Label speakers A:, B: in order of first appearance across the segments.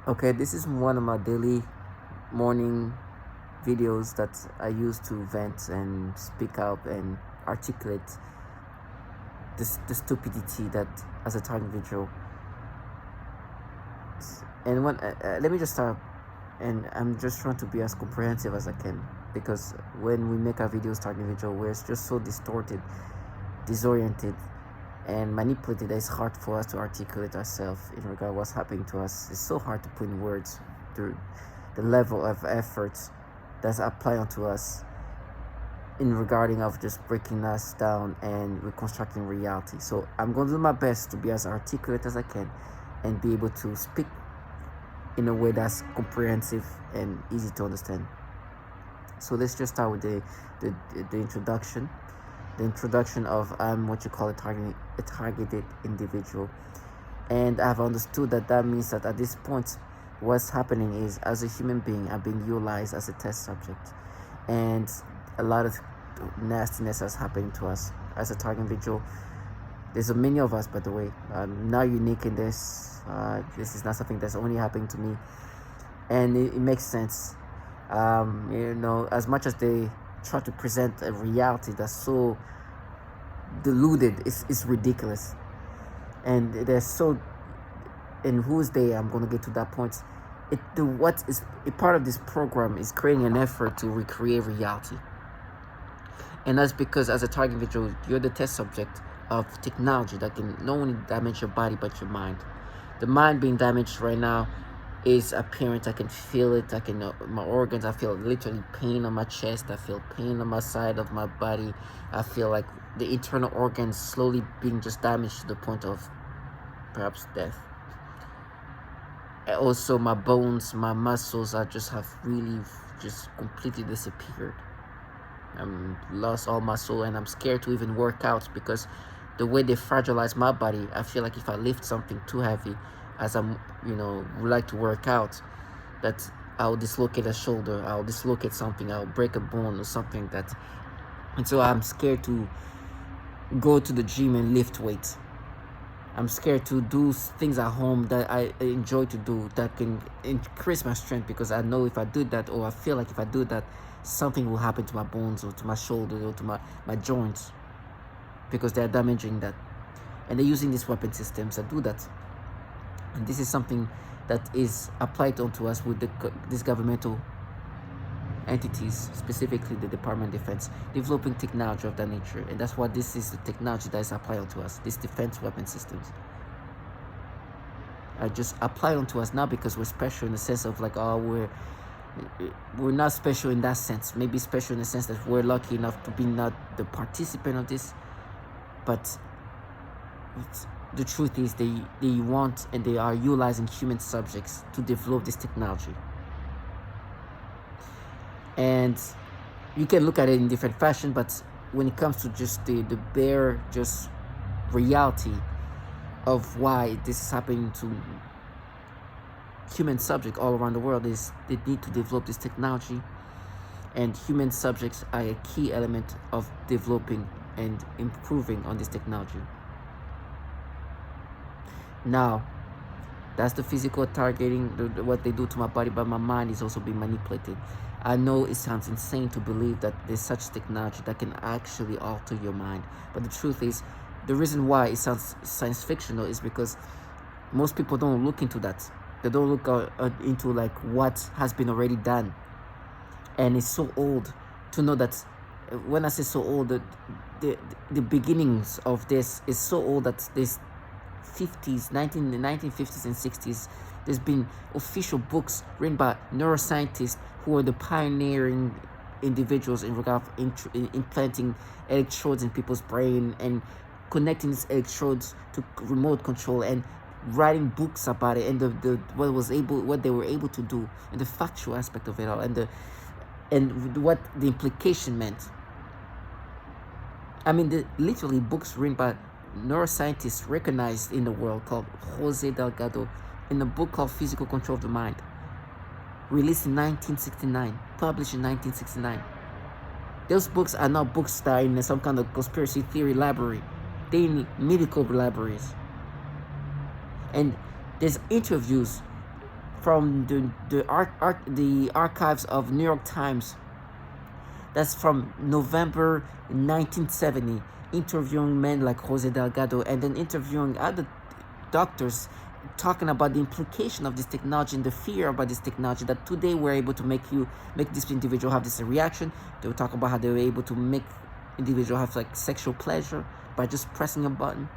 A: Okay, this is one of my daily morning videos that I use to vent and speak out and articulate the stupidity that as a target individual. And let me just start, and I'm just trying to be as comprehensive as I can, because when we make our videos target individual, we're just so distorted, disoriented, and manipulated that it's hard for us to articulate ourselves in regard to what's happening to us. It's so hard to put in words the level of effort that's applied onto us in regarding of just breaking us down and reconstructing reality. So I'm going to do my best to be as articulate as I can and be able to speak in a way that's comprehensive and easy to understand. So let's just start with the introduction. The introduction of what you call a targeted individual. And I've understood that means that at this point, what's happening is, as a human being, I've been utilized as a test subject. And a lot of nastiness is happening to us as a target individual. There's many of us, by the way. I'm not unique in this. This is not something that's only happening to me. And it makes sense. As much as they try to present a reality that's so deluded, it's ridiculous. And they're so, and who's they? I'm going to get to that point. What is a part of this program is creating an effort to recreate reality. And that's because as a target individual, you're the test subject of technology that can not only damage your body but your mind. The mind being damaged right now is apparent. I can feel it. My organs, I feel literally pain on my chest. I feel pain on my side of my body. I feel like the internal organs slowly being just damaged to the point of perhaps death. Also, my bones, my muscles, I just have really just completely disappeared. I'm lost all my soul, and I'm scared to even work out because the way they fragilize my body, I feel like if I lift something too heavy, as I'm, would like to work out, that I'll dislocate a shoulder, I'll dislocate something, I'll break a bone or something and so I'm scared to go to the gym and lift weights. I'm scared to do things at home that I enjoy to do that can increase my strength, because I know if I do that, or I feel like if I do that, something will happen to my bones or to my shoulders or to my joints, because they're damaging that. And they're using these weapon systems that do that. And this is something that is applied onto us with these governmental entities, specifically the Department of Defense, developing technology of that nature. And that's why this is the technology that is applied onto us, these defense weapon systems. Are just applied onto us, not because we're special in the sense of like, we're not special in that sense. Maybe special in the sense that we're lucky enough to be not the participant of this, but the truth is they want and they are utilizing human subjects to develop this technology. And you can look at it in different fashion, but when it comes to just the bare just reality of why this is happening to human subjects all around the world, is they need to develop this technology, and human subjects are a key element of developing and improving on this technology. Now, that's the physical targeting, what they do to my body, but my mind is also being manipulated. I know it sounds insane to believe that there's such technology that can actually alter your mind, but the truth is, the reason why it sounds science fictional is because most people don't look into that. They don't look into like what has been already done. And it's so old to know that, when I say so old, the beginnings of this is so old that there's 1950s and 60s, there's been official books written by neuroscientists who are the pioneering individuals in regard of implanting electrodes in people's brain and connecting these electrodes to remote control, and writing books about it, and what they were able to do, and the factual aspect of it all, and what the implication meant. I mean, literally books written by neuroscientists recognized in the world, called Jose Delgado, in a book called Physical Control of the Mind, released in 1969, published in 1969. Those books are not books that are in some kind of conspiracy theory library. They're in medical libraries. And there's interviews from the archives of New York Times. That's from November 1970, interviewing men like Jose Delgado, and then interviewing other doctors, talking about the implication of this technology and the fear about this technology, that today we're able to make this individual have this reaction. They will talk about how they were able to make individual have like sexual pleasure by just pressing a button.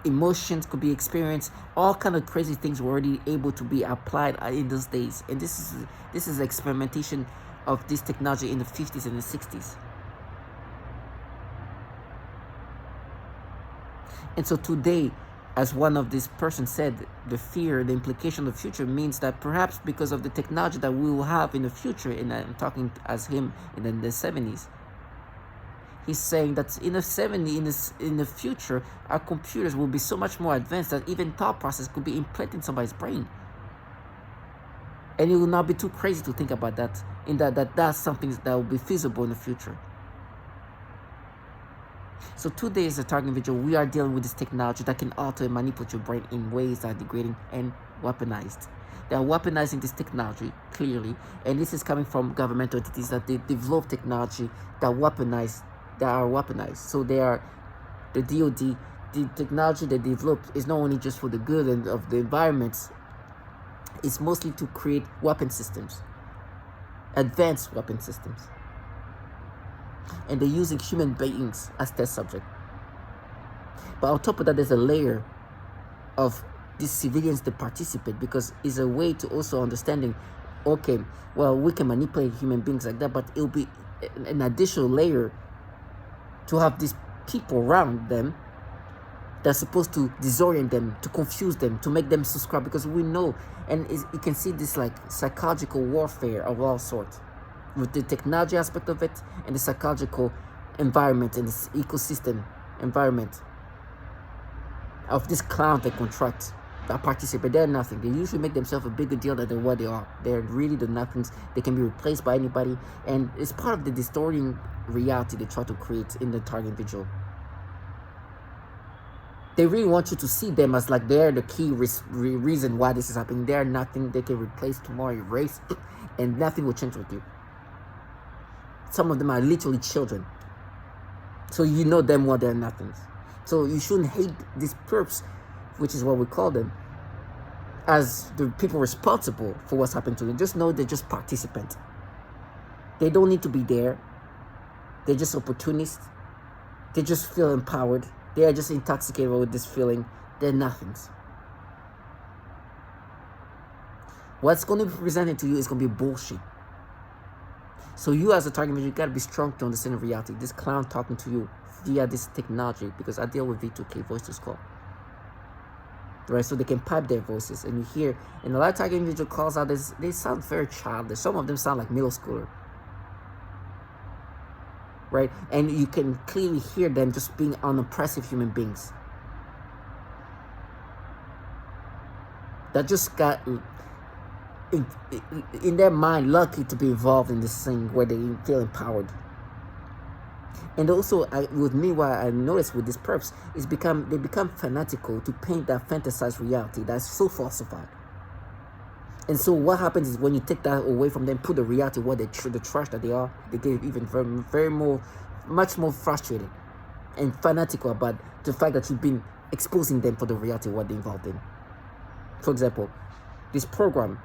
A: Emotions could be experienced. All kind of crazy things were already able to be applied in those days. And this is experimentation of this technology in the 50s and the 60s. And so today, as one of these persons said, the fear, the implication of the future means that perhaps because of the technology that we will have in the future, and I'm talking as him in the 70s, he's saying that in the future, our computers will be so much more advanced that even thought process could be implanted in somebody's brain. And it will not be too crazy to think about that, in that's something that will be feasible in the future. So today, as a target individual, we are dealing with this technology that can alter and manipulate your brain in ways that are degrading and weaponized. They are weaponizing this technology, clearly, and this is coming from governmental entities that they develop technology that are weaponized. So they are the DoD. The technology they developed is not only just for the good of the environment, it's mostly to create weapon systems, advanced weapon systems. And they're using human beings as test subject. But on top of that, there's a layer of these civilians that participate, because it's a way to also understanding, okay, well, we can manipulate human beings like that, but it'll be an additional layer to have these people around them that's supposed to disorient them, to confuse them, to make them subscribe, because we know, and you can see this like psychological warfare of all sorts, with the technology aspect of it and the psychological environment and this ecosystem environment of this clown they contract that participate. They're nothing. They usually make themselves a bigger deal than what they are. They're really the nothings. They can be replaced by anybody, and it's part of the distorting reality they try to create in the target individual. They really want you to see them as like they're the key reason why this is happening. They're nothing. They can replace tomorrow, erase, and nothing will change with you. Some of them are literally children. So you know them well, they're nothings. So you shouldn't hate these perps, which is what we call them, as the people responsible for what's happened to them. Just know they're just participants. They don't need to be there. They're just opportunists. They just feel empowered. They are just intoxicated with this feeling. They're nothings. What's going to be presented to you is going to be bullshit. So you as a target individual, you got to be strong to understand the reality. This clown talking to you via this technology, because I deal with V2K, voice to skull. Right, so they can pipe their voices, and you hear, and a lot of target individual calls out, they sound very childish. Some of them sound like middle schooler. Right, and you can clearly hear them just being unoppressive human beings that just got in their mind lucky to be involved in this thing where they feel empowered. And also, with me, what I noticed with these perps is they become fanatical to paint that fantasized reality that's so falsified. And so what happens is when you take that away from them, put the reality what the trash that they are, they get even much more frustrated and fanatical about the fact that you've been exposing them for the reality of what they're involved in. For example, this program,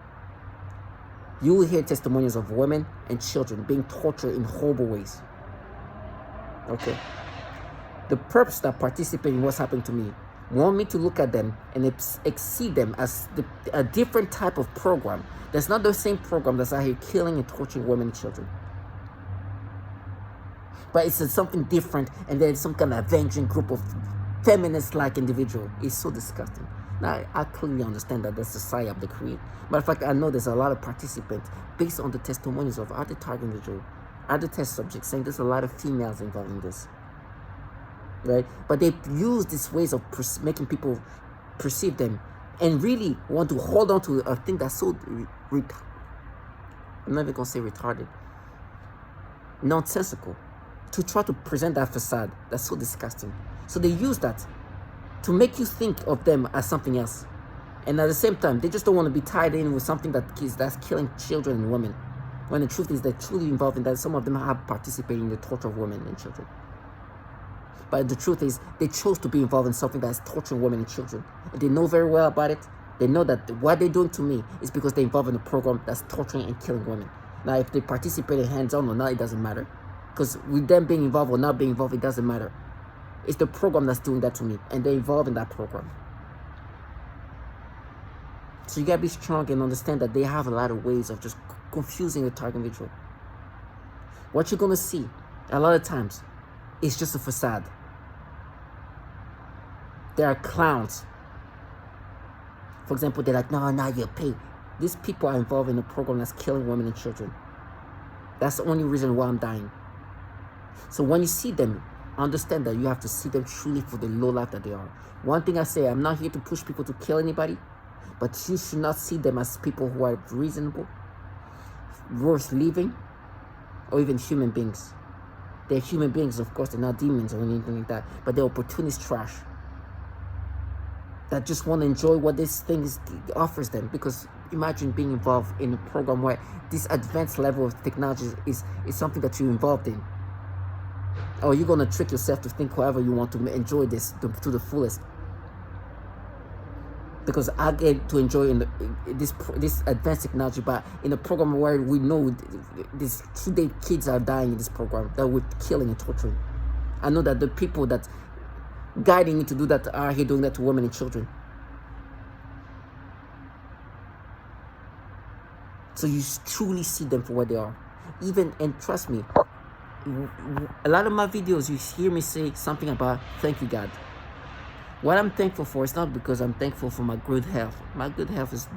A: you will hear testimonials of women and children being tortured in horrible ways. Okay. The perps that participate in what's happening to me want me to look at them and see them as a different type of program. That's not the same program that's out here killing and torturing women and children. But it's something different, and then some kind of avenging group of feminist-like individual. It's so disgusting. Now, I clearly understand that that's the side of the creed. Matter of fact, I know there's a lot of participants based on the testimonials of other target individuals, other test subjects, saying there's a lot of females involved in this. Right? But they use these ways of making people perceive them and really want to hold on to a thing that's so I'm not even going to say retarded, nonsensical, to try to present that facade that's so disgusting. So they use that to make you think of them as something else. And at the same time, they just don't want to be tied in with something that's killing children and women. When the truth is they're truly involved in that. Some of them have participated in the torture of women and children. But the truth is, they chose to be involved in something that's torturing women and children. And they know very well about it. They know that what they're doing to me is because they're involved in a program that's torturing and killing women. Now, if they participate in hands-on or not, it doesn't matter. Because with them being involved or not being involved, it doesn't matter. It's the program that's doing that to me. And they're involved in that program. So you gotta be strong and understand that they have a lot of ways of just confusing the target individual. What you're gonna see a lot of times is just a facade. There are clowns. For example, they're like, no, now you're paid. These people are involved in a program that's killing women and children. That's the only reason why I'm dying. So when you see them, understand that you have to see them truly for the low life that they are. One thing I say, I'm not here to push people to kill anybody, but you should not see them as people who are reasonable, worth living, or even human beings. They're human beings, of course, they're not demons or anything like that, but they're opportunist trash that just want to enjoy what this thing offers them. Because imagine being involved in a program where this advanced level of technology is something that you're involved in. Or you're going to trick yourself to think however you want to enjoy this to the fullest. Because I get to enjoy this advanced technology, but in a program where we know these today kids are dying in this program that we're killing and torturing. I know that the people that guiding me to do that are here doing that to women and children. So you truly see them for what they are. Even, and trust me, a lot of my videos, you hear me say something about, thank you, God. What I'm thankful for is not because I'm thankful for my good health. My good health is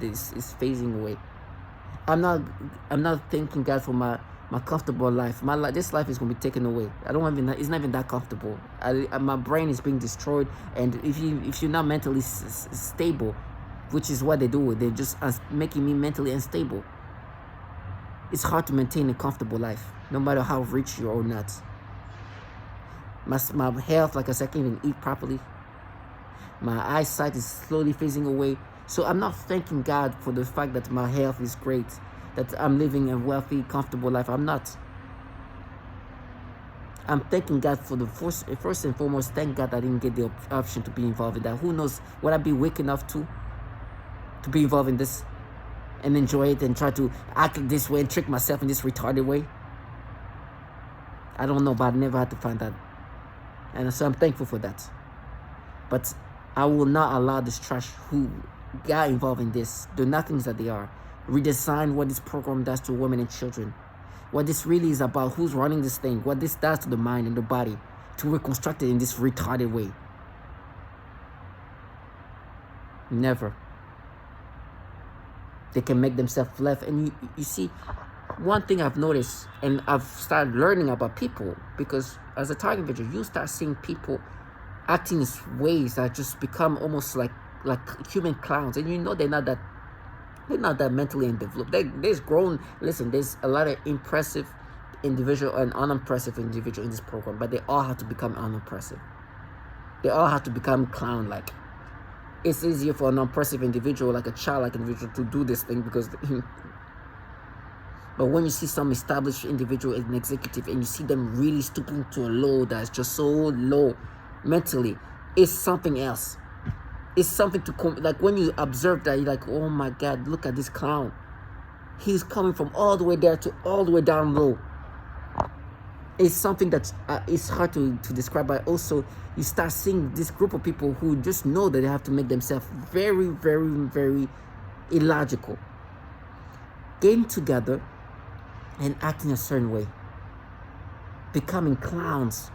A: phasing away. I'm not thanking God for my comfortable life. This life is going to be taken away. It's not even that comfortable. My brain is being destroyed, and if you're not mentally stable, which is what they do, they're just making me mentally unstable. It's hard to maintain a comfortable life, no matter how rich you are or not. My health, like I said, I can't even eat properly. My eyesight is slowly phasing away. So I'm not thanking God for the fact that my health is great, that I'm living a wealthy, comfortable life. I'm not. I'm thanking God for the first and foremost, thank God I didn't get the option to be involved in that. Who knows, would I be weak enough to be involved in this and enjoy it and try to act this way and trick myself in this retarded way? I don't know, but I never had to find that. And so I'm thankful for that. But I will not allow this trash who got involved in this, the nothings that they are, redesign what this program does to women and children. What this really is about, who's running this thing, what this does to the mind and the body, to reconstruct it in this retarded way. Never. They can make themselves left. And you see, one thing I've noticed, and I've started learning about people, because as a target video, you start seeing people acting in ways that just become almost like human clowns, and you know they're not that mentally developed. There's a lot of impressive individual and unimpressive individual in this program, but they all have to become unimpressive. They all have to become clown-like. It's easier for an unimpressive individual, like a childlike individual, to do this thing because. But when you see some established individual as an executive and you see them really stooping to a low that's just so low mentally, it's something else. It's something to like when you observe that, you're like, oh my God, look at this clown. He's coming from all the way there to all the way down low. It's something that it's hard to describe, but also you start seeing this group of people who just know that they have to make themselves very, very, very illogical, getting together and acting a certain way, becoming clowns,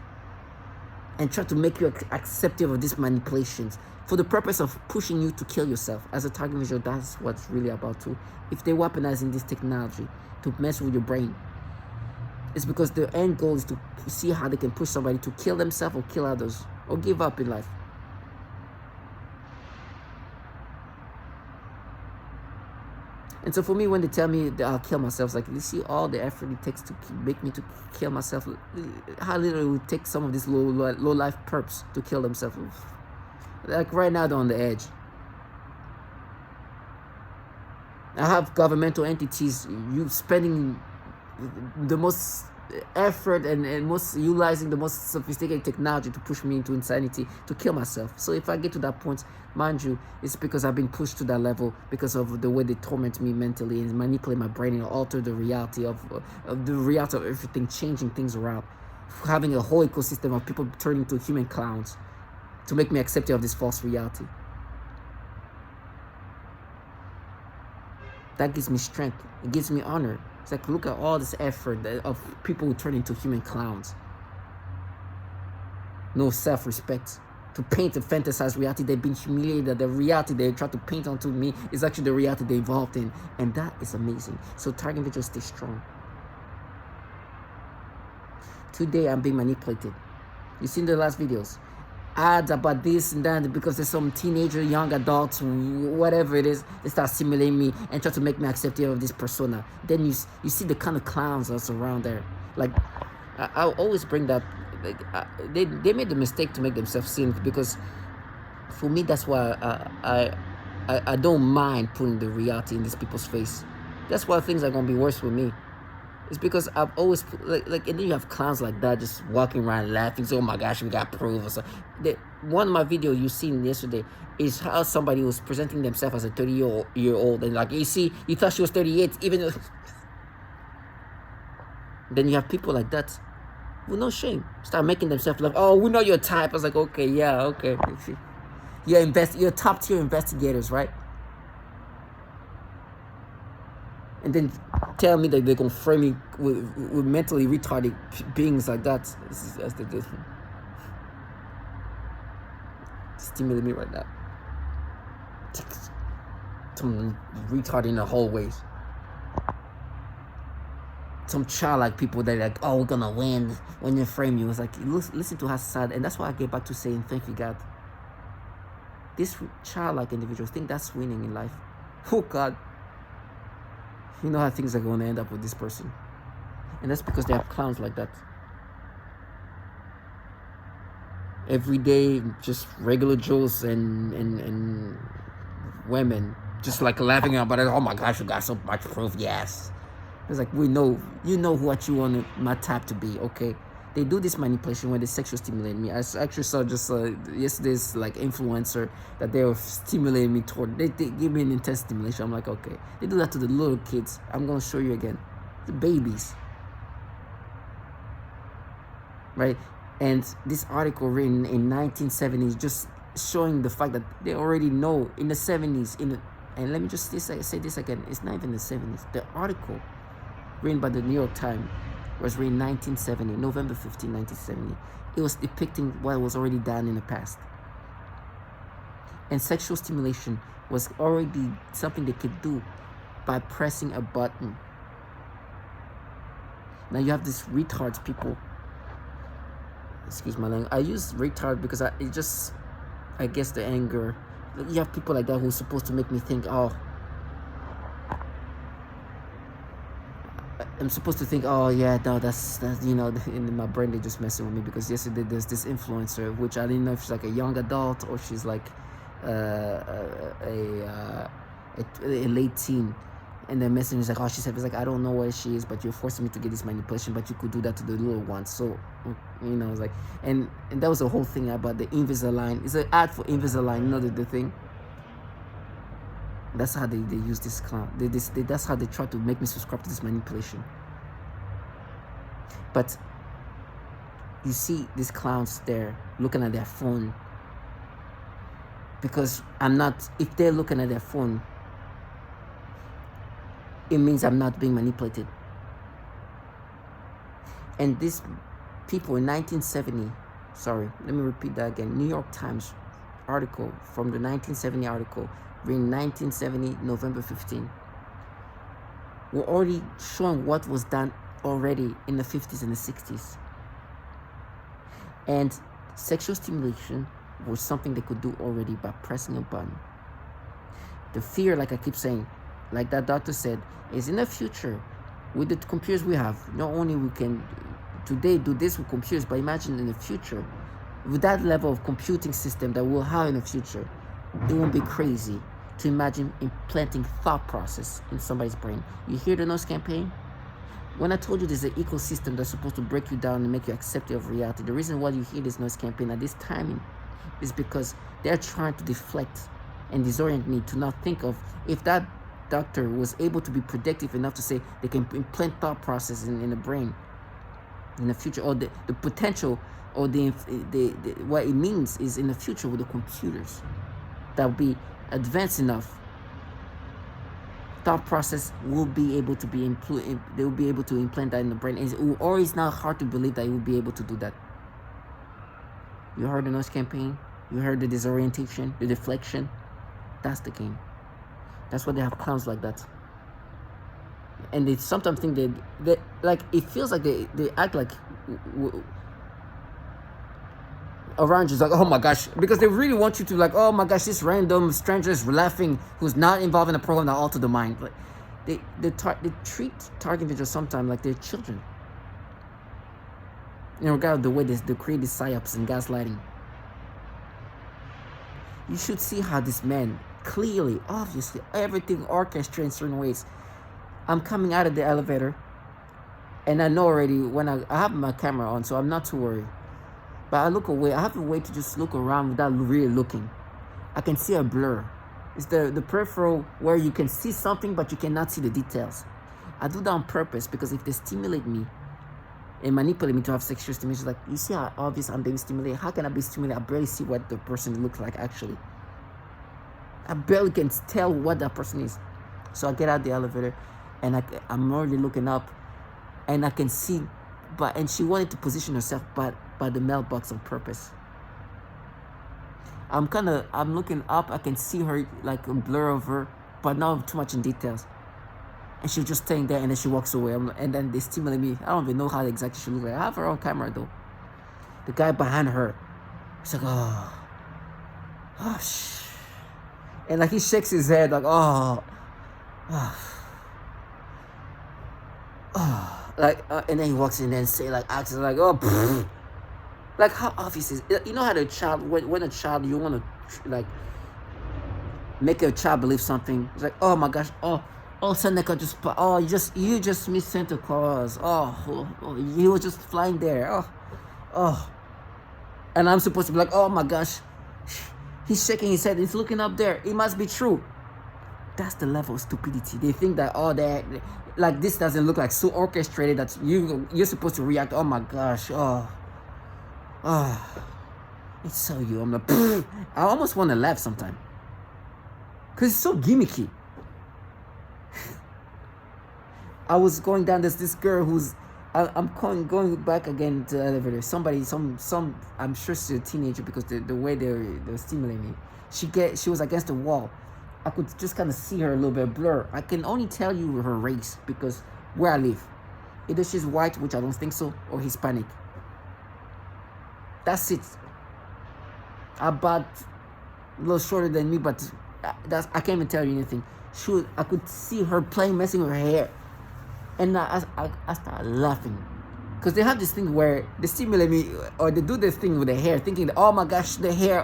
A: and try to make you acceptive of these manipulations for the purpose of pushing you to kill yourself. As a target visual, that's what it's really about too. If they're weaponizing this technology to mess with your brain, it's because their end goal is to see how they can push somebody to kill themselves or kill others or give up in life. And so for me, when they tell me that I'll kill myself, it's like, you see all the effort it takes to make me to kill myself. How little it would take some of these low life perps to kill themselves. Like right now, they're on the edge. I have governmental entities you spending the most effort and most utilizing the most sophisticated technology to push me into insanity, to kill myself. So if I get to that point, mind you, it's because I've been pushed to that level because of the way they torment me mentally and manipulate my brain and alter the reality of everything, changing things around, having a whole ecosystem of people turning into human clowns to make me accepting of this false reality. That gives me strength. It gives me honor. It's like, look at all this effort of people who turn into human clowns. No self-respect. To paint a fantasized reality, they've been humiliated. The reality they try to paint onto me is actually the reality they evolved in. And that is amazing. So target individuals, stay strong. Today, I'm being manipulated. You seen the last videos? Ads about this and that because there's some teenager, young adults, whatever it is, they start simulating me and try to make me accepting of this persona. Then you see the kind of clowns that's around there. Like, I'll always bring that. Like, they made the mistake to make themselves seen, because for me that's why I don't mind putting the reality in these people's face. That's why things are gonna be worse with me. It's because I've always like, and then you have clowns like that just walking around laughing. So, oh my gosh, we got proof or something. One of my videos you seen yesterday is how somebody was presenting themselves as a 30-year-old, and like, you see, you thought she was 38, even though. Then you have people like that with no shame start making themselves like, oh, we know your type. I was like, okay, yeah, okay. You're top tier investigators, right? And then tell me that they're gonna frame me with mentally retarded beings like that. That's the difference. Stimulate me right now. Some retarded in the hallways. Some childlike people that are like, oh, we're gonna win when they frame you. It's like, listen to how sad. And that's why I get back to saying, thank you, God. These childlike individuals think that's winning in life. Oh, God. You know how things are going to end up with this person. And that's because they have clowns like that. Every day, just regular Joes and women just like laughing about it. Oh my gosh, you got so much proof. Yes. It's like, we know, you know what you want my type to be, okay? They do this manipulation when they sexually stimulate me. I actually saw just yesterday's like influencer that they were stimulating me toward. They give me an intense stimulation. I'm like, okay. They do that to the little kids. I'm gonna show you again, the babies, right? And this article written in 1970s just showing the fact that they already know in the 70s. And let me just say this again. It's not even the 70s. The article written by the New York Times was written in 1970, November 15, 1970. It was depicting what was already done in the past. And sexual stimulation was already something they could do by pressing a button. Now you have these retards people. Excuse my language. I use retard because I guess the anger. You have people like that who's supposed to make me think, oh, I'm supposed to think, oh yeah, no, that's you know, in my brain they're just messing with me, because yesterday there's this influencer, which I didn't know if she's like a young adult or she's like a late teen, and the message is like, oh, she said, it's like, I don't know where she is, but you're forcing me to get this manipulation, but you could do that to the little ones. So, you know, it's like, and that was the whole thing about the Invisalign. It's an ad for Invisalign, you know, the thing. That's how they use this clown. That's how they try to make me subscribe to this manipulation. But you see these clowns there looking at their phone, because I'm not. If they're looking at their phone, it means I'm not being manipulated. And these people in 1970, sorry, let me repeat that again. New York Times article from the 1970 article. In 1970, November 15, we're already showing what was done already in the 50s and the 60s. And sexual stimulation was something they could do already by pressing a button. The fear, like I keep saying, like that doctor said, is in the future, with the computers we have, not only we can today do this with computers, but imagine in the future, with that level of computing system that we'll have in the future, it won't be crazy. to imagine implanting thought process in somebody's brain. You hear the noise campaign? When I told you there's an ecosystem that's supposed to break you down and make you accepting of reality, the reason why you hear this noise campaign at this timing is because they're trying to deflect and disorient me to not think of if that doctor was able to be predictive enough to say they can implant thought process in the brain in the future, or the potential, or the what it means is in the future with the computers that will be advanced enough, thought process will be able to be they will be able to implant that in the brain, or it's not hard to believe that you will be able to do that. You heard the noise campaign, you heard the disorientation, the deflection. That's the game. That's why they have clowns like that. And they sometimes think they like, it feels like they act like around you, like, oh my gosh, because they really want you to, like, oh my gosh, this random stranger is laughing who's not involved in a program that alter the mind. Like they treat target individuals sometimes like they're children in regard to the way they create these psyops and gaslighting. You should see how this man clearly, obviously, everything orchestrated in certain ways. I'm coming out of the elevator, and I know already when I have my camera on, so I'm not too worried. But I look away. I have a way to just look around without really looking. I can see a blur. It's the peripheral where you can see something, but you cannot see the details. I do that on purpose because if they stimulate me and manipulate me to have sexual stimulation, like, you see how obvious I'm being stimulated? How can I be stimulated? I barely see what the person looks like, actually. I barely can tell what that person is. So I get out the elevator, and I'm already looking up, and I can see, and she wanted to position herself by the mailbox on purpose. I'm looking up, I can see her, like a blur of her, but not too much in details. And she's just staying there, and then she walks away. And then they stimulate me. I don't even know how exactly she looks like. I have her on camera though. The guy behind her, he's like, oh, shh. And like he shakes his head like, oh. Like, and then he walks in and say, like, acts like, oh, pfft. Like, how obvious is it? You know how the child, when a child, you want to, like, make a child believe something. It's like, oh my gosh, oh, Santa Claus you just missed Santa Claus. Oh, he was just flying there. Oh. And I'm supposed to be like, oh my gosh, he's shaking his head, he's looking up there. It must be true. That's the level of stupidity. They think that, like, this doesn't look like so orchestrated that you're supposed to react. Oh my gosh, it's so you. I'm like, pfft. I almost want to laugh sometimes because it's so gimmicky. I was going down. There's this girl who's, I'm going back again to the elevator. Somebody, I'm sure she's a teenager because the way they're stimulating me. She was against the wall. I could just kind of see her a little bit blur. I can only tell you her race because where I live, either she's white, which I don't think so, or Hispanic. That's it. About a little shorter than me, but I can't even tell you anything. I could see her messing with her hair, and I started laughing because they have this thing where they stimulate me, or they do this thing with the hair, thinking that, oh my gosh, the hair,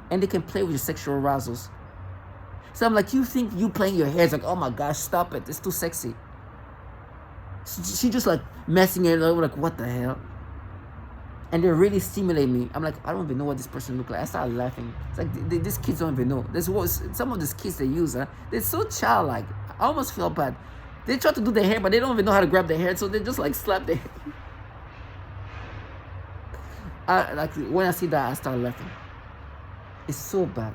A: and they can play with your sexual arousals. So I'm like, you think you playing your hair? It's like, oh my gosh, stop it, it's too sexy. She just like messing it over, like, what the hell? And they really stimulate me. I'm like, I don't even know what this person looks like. I started laughing. It's like, these kids don't even know. Some of these kids they use, they're so childlike. I almost feel bad. They try to do their hair, but they don't even know how to grab their hair, so they just like slap their hair. Like, when I see that, I start laughing. It's so bad.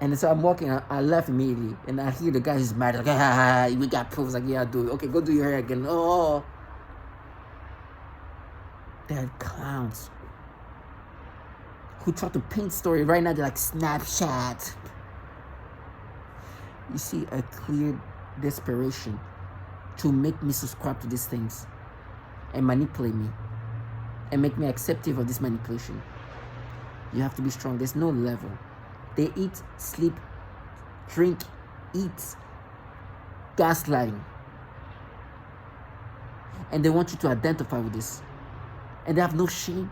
A: And so I'm walking, I laugh immediately, and I hear the guy who's mad, like, we got proof. Like, yeah, dude, okay, go do your hair again. Oh. They're clowns who try to paint story. Right now, they're like, Snapchat. You see a clear desperation to make me subscribe to these things and manipulate me and make me acceptive of this manipulation. You have to be strong. There's no level. They eat, sleep, drink, eat, gaslighting. And they want you to identify with this. And they have no shame.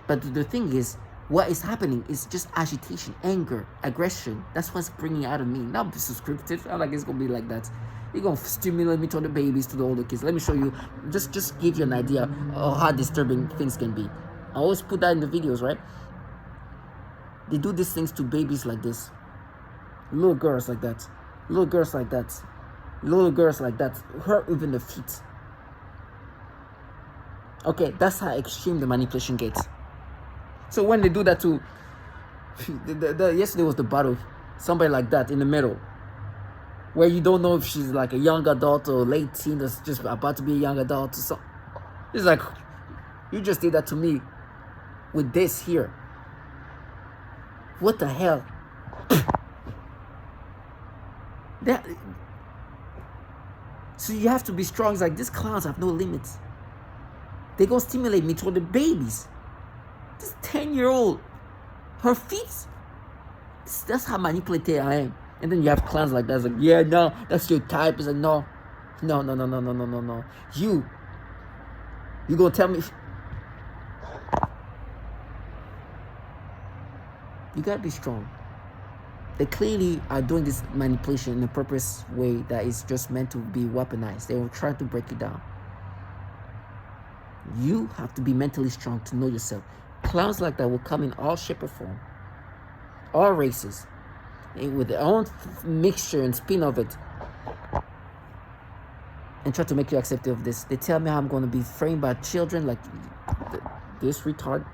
A: But the thing is, What is happening is just agitation, anger, aggression. That's what's bringing out of me. Not scripted. I'm like, it's gonna be like that. You're gonna stimulate me to the babies, to the older kids. Let me show you, just give you an idea of how disturbing things can be. I always put that in the videos, right? They do these things to babies like this. Little girls like that. Little girls like that. Little girls like that. Hurt even the feet. Okay, that's how extreme the manipulation gets. So when they do that to, yesterday was the battle, somebody like that in the middle, where you don't know if she's like a young adult or late teen that's just about to be a young adult or something. It's like, you just did that to me with this here. What the hell? So you have to be strong. It's like, these clowns have no limits. They go stimulate me toward the babies. This 10-year-old, her feet. That's how manipulated I am. And then you have clowns like that. It's like, yeah, no, that's your type. It's like, no. You gonna tell me? You gotta be strong. They clearly are doing this manipulation in a purpose way that is just meant to be weaponized. They will try to break you down. You have to be mentally strong to know yourself. Clowns like that will come in all shape or form, all races, and with their own mixture and spin of it, and try to make you accepting of this. They tell me how I'm going to be framed by children like this retard.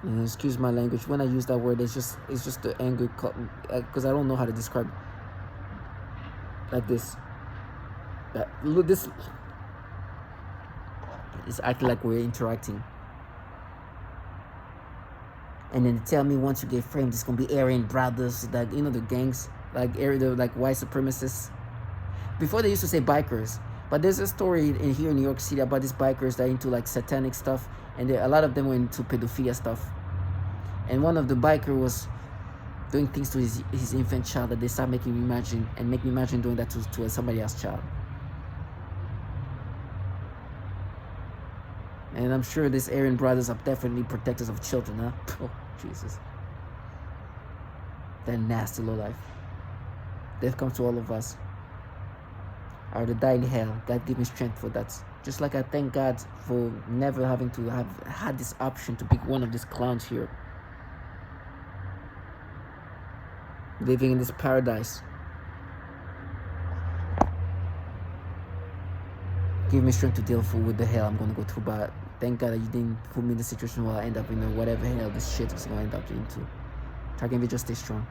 A: And excuse my language. When I use that word, it's just the anger, because I don't know how to describe it. Like this. Look, this is acting like we're interacting. And then they tell me once you get framed, it's gonna be Aryan Brothers, like, you know, the gangs, like the like white supremacists. Before they used to say bikers, but there's a story here in New York City about these bikers that are into like satanic stuff, and a lot of them were into pedophilia stuff. And one of the biker was doing things to his infant child that they start making me imagine, and make me imagine doing that to somebody else's child. And I'm sure these Aryan Brothers are definitely protectors of children, huh? Oh, Jesus. That nasty lowlife. Death comes to all of us. I would die in hell. God give me strength for that. Just like I thank God for never having to have had this option to pick one of these clowns here. Living in this paradise. Give me strength to deal with the hell I'm going to go through, but thank God that you didn't put me in the situation where I end up in whatever hell this shit is going to end up into. Target me, just stay strong.